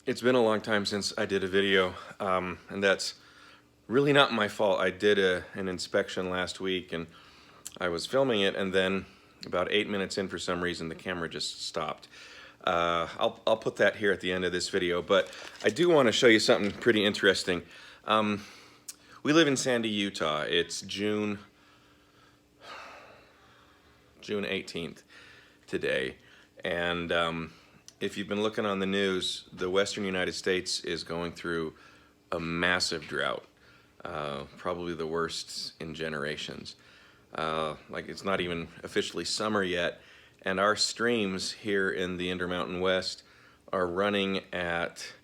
It's been a long time since I did a video, and that's really not my fault. I did an inspection last week, and I was filming it, and then about 8 minutes in, for some reason, the camera just stopped. I'll put that here at the end of this video, but I do want to show you something pretty interesting. We live in Sandy, Utah. It's June 18th today, and if you've been looking on the news, the western United States is going through a massive drought, probably the worst in generations. Like, it's not even officially summer yet, and our streams here in the Intermountain West are running at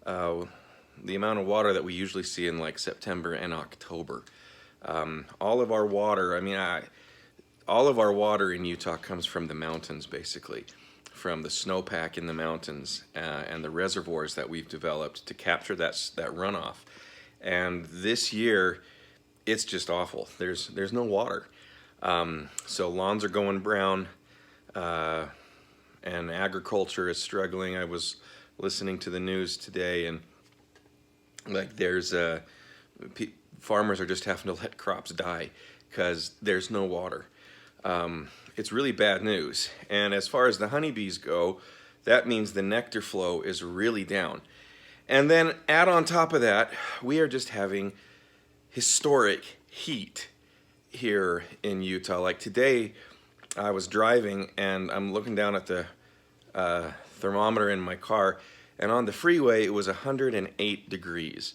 the amount of water that we usually see in like September and October. All of our water, all of our water in Utah comes from the mountains, basically, from the snowpack in the mountains and the reservoirs that we've developed to capture that runoff. And this year, it's just awful. There's no water. So lawns are going brown, and agriculture is struggling. I was listening to the news today, and like farmers are just having to let crops die because there's no water. It's really bad news. And as far as the honeybees go, that means the nectar flow is really down. And then add on top of that, we are just having historic heat here in Utah. Like today, I was driving and I'm looking down at the thermometer in my car, and on the freeway it was 108 degrees.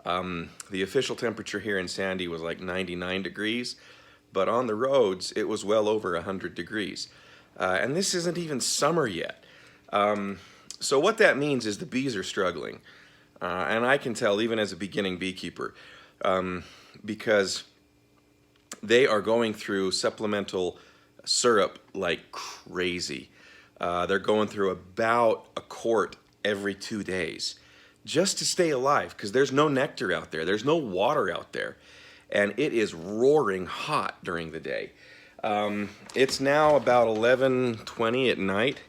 The official temperature here in Sandy was like 99 degrees. But on the roads, it was well over 100 degrees. And this isn't even summer yet. So what that means is the bees are struggling. And I can tell, even as a beginning beekeeper, because they are going through supplemental syrup like crazy. They're going through about a quart every 2 days just to stay alive, because there's no nectar out there. There's no water out there. And it is roaring hot during the day. It's now about 11:20 at night,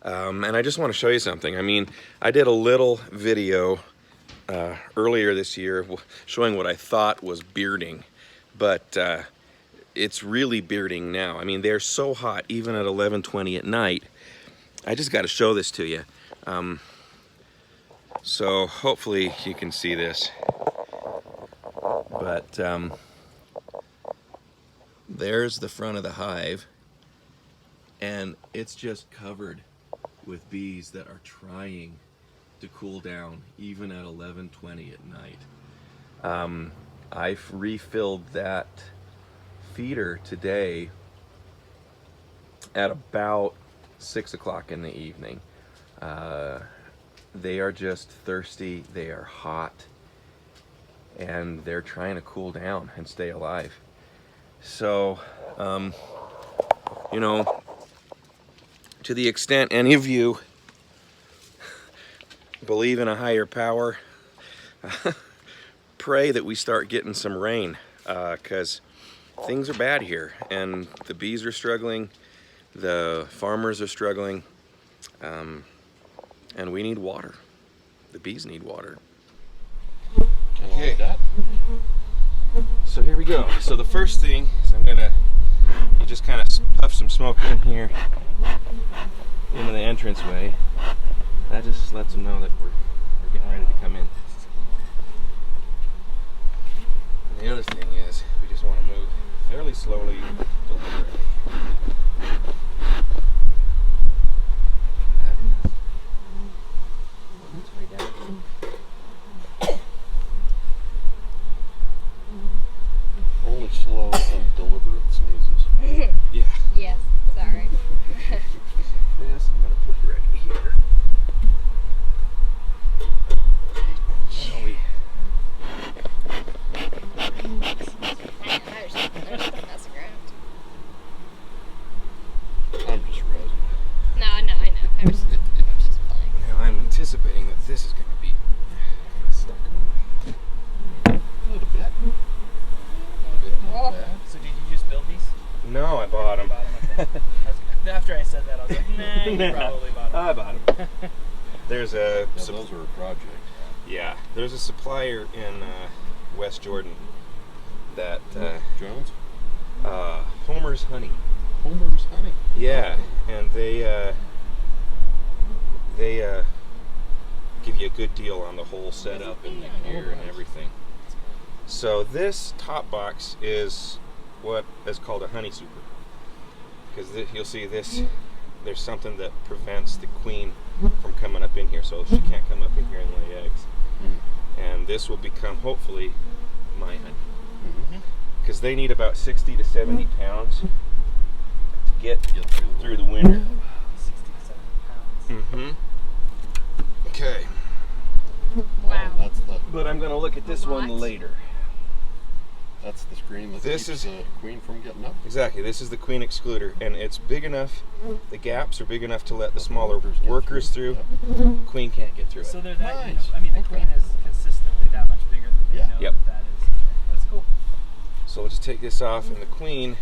and I just want to show you something. I mean, I did a little video earlier this year showing what I thought was bearding, but it's really bearding now. I mean, they're so hot, even at 11:20 at night. I just got to show this to you. So hopefully you can see this. But there's the front of the hive, and it's just covered with bees that are trying to cool down even at 11:20 at night. I've refilled that feeder today at about 6 o'clock in the evening. They are just thirsty, they are hot, and they're trying to cool down and stay alive. So, you know, to the extent any of you believe in a higher power, pray that we start getting some rain, because things are bad here, and the bees are struggling, the farmers are struggling, and we need water. The bees need water. Okay, so here we go. So the first thing is you just kind of puff some smoke in here into the entranceway. That just lets them know that we're getting ready to come in. And the other thing is, we just want to move fairly slowly, deliberately. Only slow and deliberate sneezes. Yeah. Yes, sorry. This I'm going to put right here. So we... There's a mess around. I'm just resin. No, I know. I was just playing. Now I'm anticipating that this is going to be stuck. A little bit. Oh. So did you just build these? No, I bought them. After I said that, I was like, nah, you probably bought them. I bought them. there's a Yeah, those are a project. yeah, there's a supplier in West Jordan that Jones? Homer's Honey. Homer's Honey. Yeah, and they give you a good deal on the whole setup and the gear and everything. So this top box is what is called a honey super, because you'll see this. There's something that prevents the queen from coming up in here, so she can't come up in here and lay eggs. And this will become hopefully my honey, because they need about 60 to 70 pounds to get through the winter. 67 pounds. Okay. Wow. Oh, that's the But I'm going to look at this one What? later. that's the screen that This keeps is- the queen from getting up. Exactly. This is the queen excluder, and it's big enough. The gaps are big enough to let the smaller workers get workers through. Queen can't get through So it. they're that. Nice. I mean, the Okay. queen is consistently that much bigger than they Yeah. know Yep. that is. That's cool. So we'll just take this off, and the queen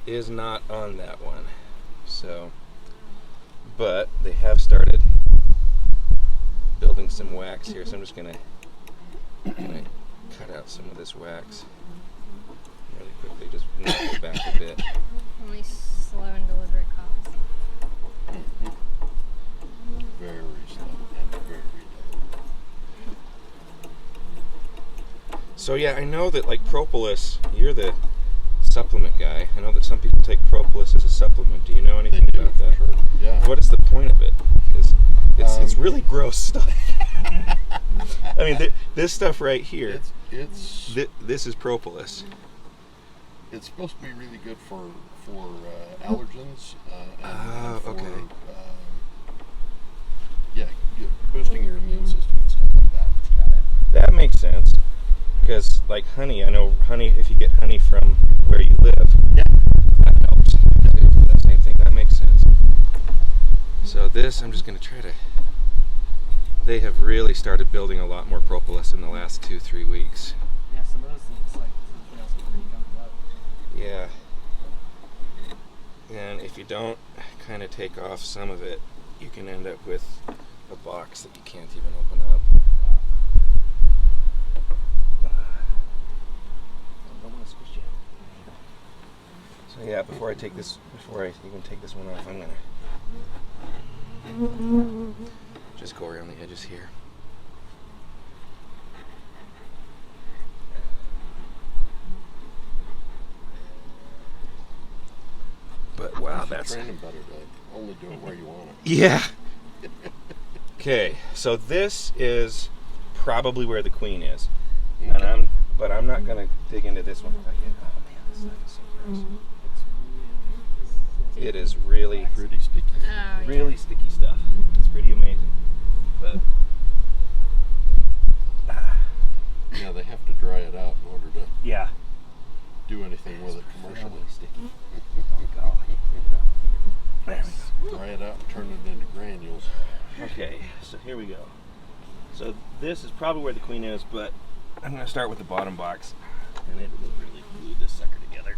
is not on that one. So, but they have started building some wax here, so I'm just gonna cut out some of this wax really quickly, just knock it back a bit. Only slow and deliberate cops. Very slow and very delicate. So yeah, I know that like propolis, you're the supplement guy. I know that some people take propolis as a supplement. Do you know They anything do, about for that? sure. Yeah. What is the point of it? 'Cause it's really gross stuff. I mean, this stuff right here, It's this is propolis. it's supposed to be really good for allergens and for okay. Yeah, boosting your immune system and stuff like that. Got it. That makes sense. Because like honey, I know honey, if you get honey from where you live, that helps. That same thing. That makes sense. So this, I'm just going to try to. They have really started building a lot more propolis in the last 2-3 weeks. Yeah, some of those things like rails get pretty gunked up. Yeah. And if you don't kind of take off some of it, you can end up with a box that you can't even open up. Don't want to squish you. So yeah, before I even take this one off, I'm gonna just go around the edges here. But wow, You should that's train them better to only do it where you want it. yeah. Okay, so this is probably where the queen is, and but I'm not gonna dig into this one quite yet. Oh man, this stuff is so gross. It is really, Pretty sticky. Oh, yeah. really sticky stuff. It's pretty amazing, but Yeah, they have to dry it out in order to yeah, do anything with it commercially. really sticky. Oh golly. There we Dry it out and turn it into granules. go. Okay, so here we go. So this is probably where the queen is, but I'm gonna start with the bottom box, and it will really glue this sucker together.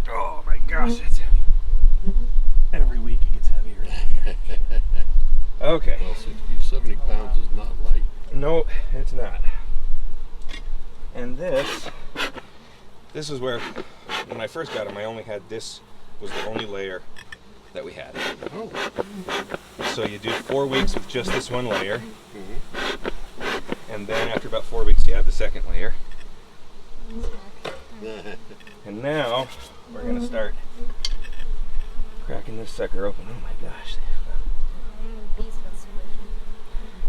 Oh my gosh, that's heavy. Every week it gets heavier. Okay. Well, 60 to 70 pounds is not light. No, it's not. And this is where, when I first got them, I only had this, was the only layer that we had. Oh. So you do 4 weeks with just this one layer, and then after about 4 weeks you add the second layer. And now we're gonna start cracking this sucker open. Oh my gosh.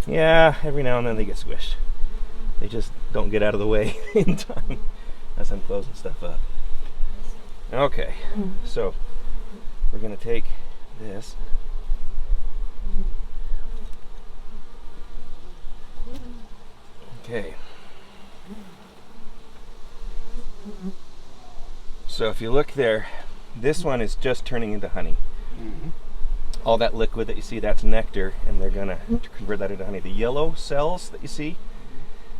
Yeah, every now and then they get squished. They just don't get out of the way in time as I'm closing stuff up. Okay, so we're gonna take this. Okay. So if you look there, this one is just turning into honey. All that liquid that you see, that's nectar, and they're gonna convert that into honey. The yellow cells that you see,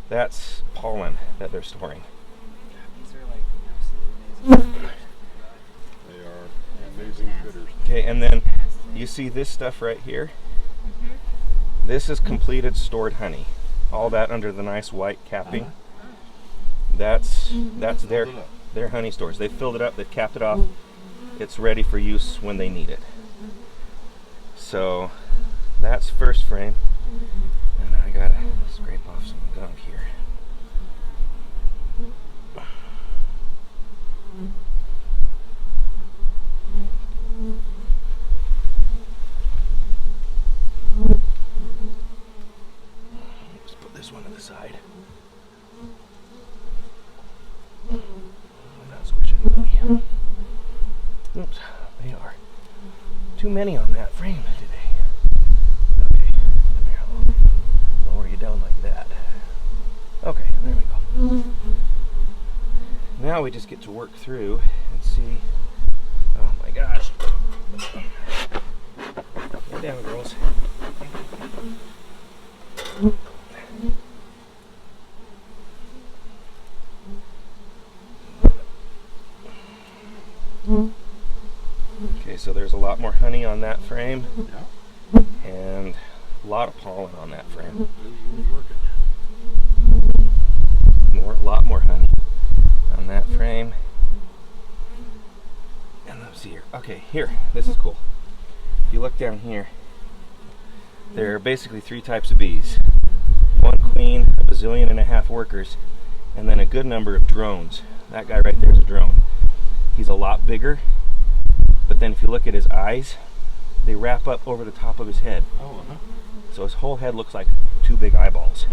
that's pollen that they're storing. You see this stuff right here? This is completed stored honey. All that under the nice white capping. That's their honey stores. They've filled it up, they've capped it off. It's ready for use when they need it. So that's first frame. And I gotta scrape off some gunk here. Let's put this one to the side. Not squish anybody. Oops, they are too many on that frame today. Okay, I'll lower you down like that. Okay, there we go. Now we just get to work through and see. Oh my gosh. Get down, girls. Okay, so there's a lot more honey on that frame Yeah. and a lot of pollen on that frame. Really working. A lot more honey on that frame. And let's see here. Okay, here, this is cool. If you look down here, there are basically 3 types of bees. One queen, a bazillion and a half workers, and then a good number of drones. That guy right there is a drone. He's a lot bigger, but then if you look at his eyes, they wrap up over the top of his head. Oh, So his whole head looks like 2 big eyeballs.